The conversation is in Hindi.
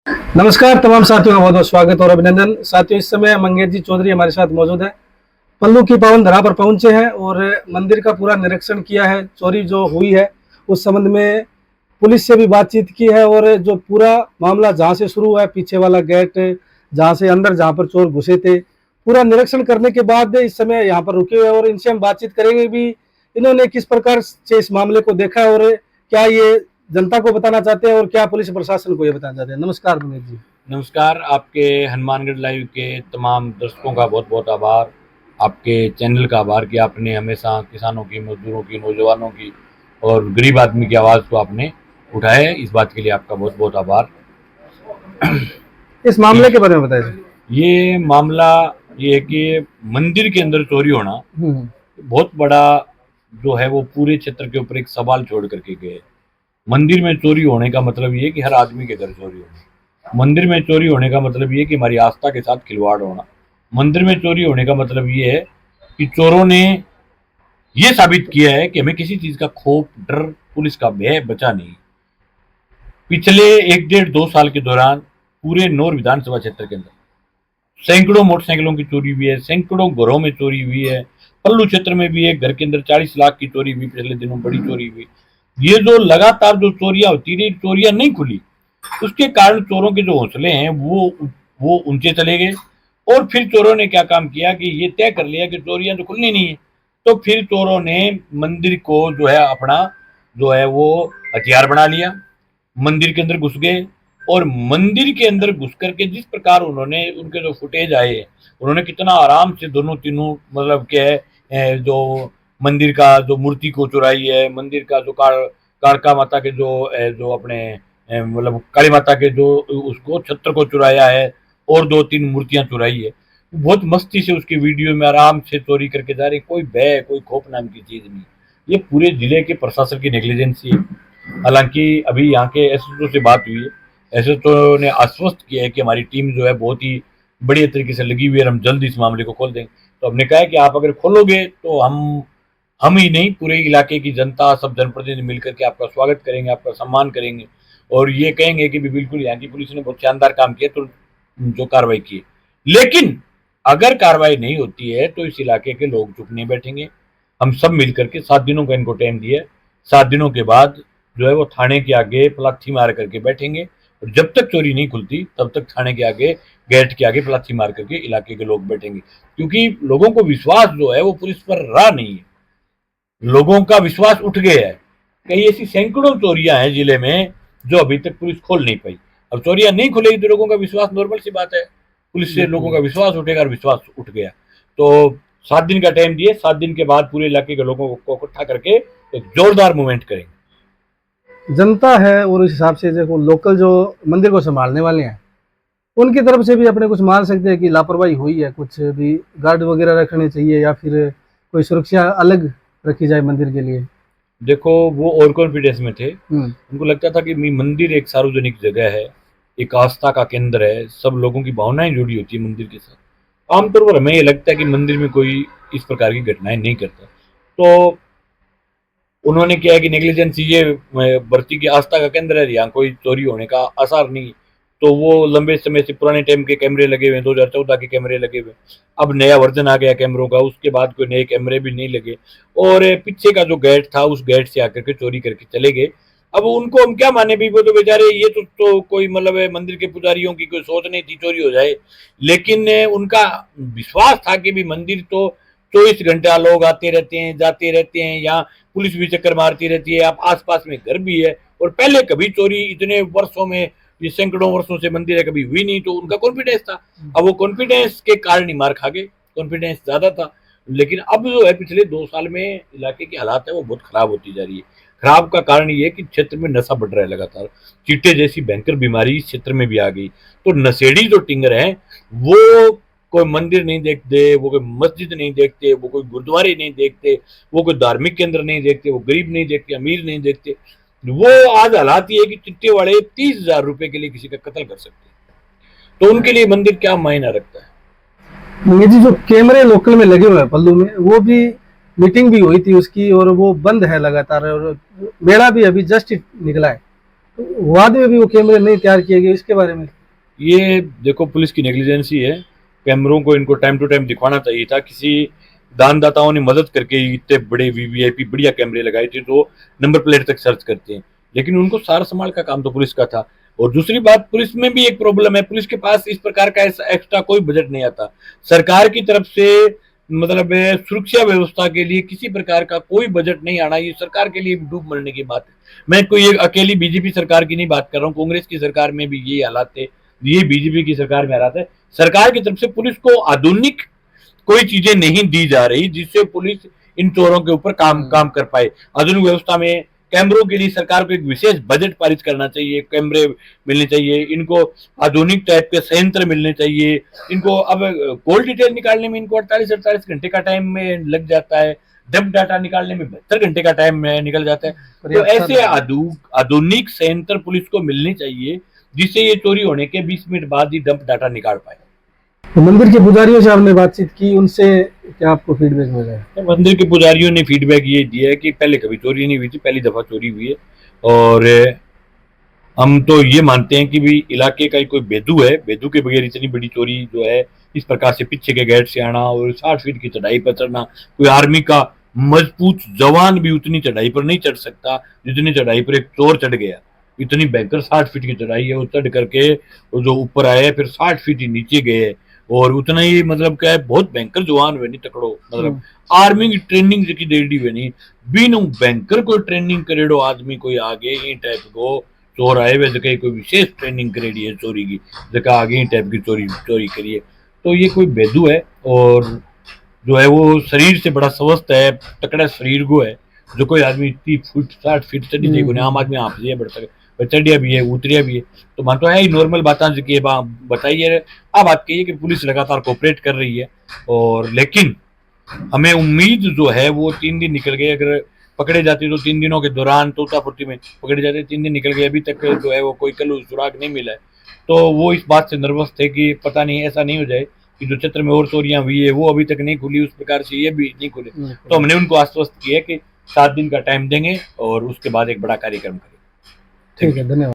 नमस्कार तमाम साथियों का बहुत बहुत स्वागत और अभिनंदन। साथियों, इस समय मंगेश जी चौधरी हमारे साथ मौजूद है। पल्लू की पावन धरा पर पहुंचे हैं और मंदिर का पूरा निरीक्षण किया है। चोरी जो हुई है उस संबंध में पुलिस से भी बातचीत की है और जो पूरा मामला जहां से शुरू हुआ है, पीछे वाला गेट जहां से अंदर जहां पर चोर घुसे थे, पूरा निरीक्षण करने के बाद इस समय यहाँ पर रुके हुए और इनसे हम बातचीत करेंगे भी इन्होंने किस प्रकार से इस मामले को देखा है और क्या ये जनता को बताना चाहते हैं और क्या पुलिस प्रशासन को ये बताना चाहते हैं। नमस्कार मंगेश जी। नमस्कार। आपके हनुमानगढ़ लाइव के तमाम दर्शकों का बहुत बहुत आभार। आपके चैनल का आभार कि आपने हमेशा किसानों की, मजदूरों की, नौजवानों की और गरीब आदमी की आवाज़ को आपने उठाया है। इस बात के लिए आपका बहुत बहुत आभार। इस मामले के बारे में बताइए। ये मामला ये है कि मंदिर के अंदर चोरी होना बहुत बड़ा जो है वो पूरे क्षेत्र के ऊपर एक सवाल छोड़ करके गए। मंदिर में चोरी होने का मतलब ये है कि हर आदमी के घर चोरी होना। मंदिर में चोरी होने का मतलब ये है कि हमारी आस्था के साथ खिलवाड़ होना। मंदिर में चोरी होने का मतलब ये है कि चोरों ने ये साबित किया है कि हमें किसी चीज का खौफ, डर, पुलिस का भय बचा नहीं। पिछले 1 डेढ़ 2 साल के दौरान पूरे नौर विधानसभा क्षेत्र के अंदर सैकड़ों मोटरसाइकिलों की चोरी हुई है, सैकड़ों घरों में चोरी हुई है। पल्लू क्षेत्र में भी एक घर के अंदर 40 लाख की चोरी हुई, पिछले दिनों बड़ी चोरी हुई। ये जो लगातार जो चोरियां होती रही, चोरियां नहीं खुली, उसके कारण चोरों के जो हौसले हैं वो ऊंचे चले गए। और फिर चोरों ने क्या काम किया कि ये तय कर लिया कि चोरियां तो खुलनी नहीं है। तो फिर चोरों ने मंदिर को जो है अपना जो है वो हथियार बना लिया, मंदिर के अंदर घुस गए। और मंदिर के अंदर घुस करके जिस प्रकार उन्होंने, उनके जो फुटेज आए, उन्होंने कितना आराम से दोनों तीनों मतलब क्या है जो मंदिर का जो मूर्ति को चुराई है, मंदिर का जो कालका माता के जो अपने मतलब काली माता के जो उसको छत्र को चुराया है और 2 3 मूर्तियां चुराई है। बहुत मस्ती से उसकी वीडियो में आराम से चोरी करके जा रहे, कोई भय, कोई खौफ नाम की चीज नहीं। ये पूरे जिले के प्रशासन की नेग्लिजेंसी है। हालांकि अभी यहाँ के एसएचओ से बात हुई है, एसएचओ ने आश्वस्त किया है कि हमारी टीम जो है बहुत ही बढ़िया तरीके से लगी हुई है और हम जल्द इस मामले को खोल देंगे। तो हमने कहा है कि आप अगर खोलोगे तो हम ही नहीं, पूरे इलाके की जनता, सब जनप्रतिनिधि मिलकर के आपका स्वागत करेंगे, आपका सम्मान करेंगे और ये कहेंगे कि भी बिल्कुल यहाँ की पुलिस ने बहुत शानदार काम किया, तो जो कार्रवाई की। लेकिन अगर कार्रवाई नहीं होती है तो इस इलाके के लोग चुप नहीं बैठेंगे। हम सब मिलकर के 7 दिनों का इनको टाइम दिया है। 7 दिनों के बाद जो है वो थाने के आगे पलाथी मार करके बैठेंगे और जब तक चोरी नहीं खुलती तब तक थाने के आगे, गेट के आगे पलाथी मार करके इलाके के लोग बैठेंगे। क्योंकि लोगों को विश्वास जो है वो पुलिस पर रहा नहीं है, लोगों का विश्वास उठ गया है। कई ऐसी सैकड़ों चोरियां हैं जिले में जो अभी तक पुलिस खोल नहीं पाई। अब चोरियां नहीं खुलेगी तो लोगों का विश्वास, नॉर्मल सी बात है, पुलिस से लोगों का विश्वास उठेगा और विश्वास उठ गया तो 7 दिन का टाइम दिए। 7 दिन के बाद पूरे इलाके के लोगों को इकट्ठा करके एक जोरदार मूवमेंट करेंगे। जनता है और उस हिसाब से देखो लोकल जो मंदिर को संभालने वाले हैं उनकी तरफ से भी अपने कुछ मान सकते हैं कि लापरवाही हुई है, कुछ भी गार्ड वगैरह रखने चाहिए या फिर कोई सुरक्षा अलग रखी जाए मंदिर के लिए। देखो वो ओवर कॉन्फिडेंस में थे, उनको लगता था कि मंदिर एक सार्वजनिक जगह है, एक आस्था का केंद्र है, सब लोगों की भावनाएं जुड़ी होती है मंदिर के साथ। आमतौर पर हमें ये लगता है कि मंदिर में कोई इस प्रकार की घटनाएं नहीं करता। तो उन्होंने क्या है कि नेग्लिजेंस, ये भर्ती की आस्था का केंद्र है, यहाँ कोई चोरी होने का आसार नहीं। तो वो लंबे समय से पुराने टाइम के कैमरे लगे हुए हैं, 2014 के कैमरे लगे हुए। अब नया वर्जन आ गया कैमरों का, उसके बाद कोई नए कैमरे भी नहीं लगे। और पीछे का जो गेट था उस गेट से आकर के चोरी करके चले गए। अब उनको हम क्या माने भी, वो तो बेचारे, ये तो कोई मतलब मंदिर के पुजारियों की कोई सोच नहीं थी चोरी हो जाए। लेकिन उनका विश्वास था कि भी मंदिर तो 24 घंटा लोग आते रहते हैं, जाते रहते हैं, यहाँ पुलिस भी चक्कर मारती रहती है, आप आसपास में घर भी है और पहले कभी चोरी इतने वर्षों में, ये सैकड़ों वर्षों से मंदिर है, कभी हुई नहीं। तो उनका कॉन्फिडेंस था। अब वो कॉन्फिडेंस के कारण ही मार खा गए, कॉन्फिडेंस ज्यादा था। लेकिन अब जो है पिछले 2 साल में इलाके की हालात है वो बहुत खराब होती जा रही है। खराब का कारण ये है कि क्षेत्र में नशा बढ़ रहा है लगातार, चीटे जैसी भयंकर बीमारी इस क्षेत्र में भी आ गई। तो नशेड़ी जो टिंगर है वो कोई मंदिर नहीं देखते, वो कोई मस्जिद नहीं देखते, वो कोई गुरुद्वारे नहीं देखते, वो कोई धार्मिक केंद्र नहीं देखते, वो गरीब नहीं देखते, अमीर नहीं देखते। वो आज हालात ये है कि चिट्टे वाले 30,000 रुपए के लिए किसी का कत्ल कर सकते हैं। तो उनके लिए मंदिर क्या मायना रखता है। ये जी जो कैमरे लोकल में लगे हुए हैं पल्लू में, वो भी मीटिंग भी हुई थी उसकी और वो बंद है लगातार और बेड़ा भी अभी जस्ट निकला है। तो वाद में भी वो कैमरे नहीं तैयार किए गए, इसके बारे में? ये देखो पुलिस की नेग्लिजेंसी है। कैमरों को इनको टाइम टू टाइम दिखवाना चाहिए था। किसी दानदाताओं ने मदद करके इतने बड़े वीवीआईपी बढ़िया कैमरे लगाए थे जो नंबर प्लेट तक सर्च करते हैं, लेकिन उनको सारा संभाल का काम तो पुलिस का था। और दूसरी बात, पुलिस में भी एक प्रॉब्लम है, पुलिस के पास इस प्रकार का एक्स्ट्रा कोई बजट नहीं आता। सरकार की तरफ से मतलब सुरक्षा व्यवस्था के लिए किसी प्रकार का कोई बजट नहीं आना, ये सरकार के लिए डूब मरने की बात है। मैं कोई एक अकेली बीजेपी सरकार की नहीं बात कर रहा हूँ, कांग्रेस की सरकार में भी ये हालात थे, ये बीजेपी की सरकार में हालात है। सरकार की तरफ से पुलिस को आधुनिक कोई चीजें नहीं दी जा रही जिससे पुलिस इन चोरों के ऊपर काम कर पाए। आधुनिक व्यवस्था में कैमरों के लिए सरकार को एक विशेष बजट पारित करना चाहिए, कैमरे मिलने चाहिए इनको, आधुनिक टाइप के संयंत्र मिलने चाहिए इनको। अब कॉल डिटेल निकालने में इनको 48 घंटे का टाइम में लग जाता है, डंप डाटा निकालने में 72 घंटे का टाइम में निकल जाता है। तो ऐसे आधुनिक संयंत्र पुलिस को मिलने चाहिए जिससे ये चोरी होने के 20 मिनट बाद ही डंप डाटा निकाल पाए। तो मंदिर के पुजारियों से आपने बातचीत की, उनसे क्या आपको फीडबैक मिला है? तो मंदिर के पुजारियों ने फीडबैक ये दिया है कि पहले कभी चोरी नहीं हुई थी, पहली दफा चोरी हुई है। और हम तो ये मानते हैं कि भी इलाके का ही कोई बेदू है, बेदू के बगैर इतनी बड़ी चोरी जो है इस प्रकार से पीछे के गेट से आना और 60 फीट की चढ़ाई पर चढ़ना, कोई आर्मी का मजबूत जवान भी उतनी चढ़ाई पर नहीं चढ़ सकता जितनी चढ़ाई पर एक चोर चढ़ गया। इतनी भयंकर 60 फीट की चढ़ाई है, वो चढ़ करके वो जो ऊपर आए फिर 60 फीट ही नीचे गए और उतना ही मतलब क्या है, बहुत भयंकर जवान वे नहीं तकड़ो, मतलब आर्मी की ट्रेनिंग की देड़ी वे नहीं, बिन भयंकर कोई ट्रेनिंग करेडो आदमी कोई आगे इन टाइप को चोर आए वे जगह कोई विशेष ट्रेनिंग करेडी है चोरी की, जगह आगे इन टाइप की चोरी करिए। तो ये कोई बेदू है और जो है वो शरीर से बड़ा स्वस्थ है, तकड़ा शरीर को है। जो कोई आदमी 30 फुट 60 फीट चढ़ी जाए आम आदमी आप बढ़ चढ़िया भी है उतरिया भी है, तो मान तो है ही नॉर्मल बातें जी बताइए। आप बात कहिए कि पुलिस लगातार कोऑपरेट कर रही है और लेकिन हमें उम्मीद जो है वो 3 दिन निकल गए, अगर पकड़े जाते तो 3 दिनों के दौरान तोतापुर्ती में पकड़े जाते, 3 दिन निकल गए, अभी तक जो है वो कोई कल सुराग नहीं मिला है। तो वो इस बात से नर्वस थे कि पता नहीं ऐसा नहीं हो जाए कि जो क्षेत्र में और चोरियां हुई है वो अभी तक नहीं खुली, उस प्रकार से ये भी नहीं खुले। तो हमने उनको आश्वस्त किया कि 7 दिन का टाइम देंगे और उसके बाद एक बड़ा कार्यक्रम करेंगे। ठीक है, धन्यवाद।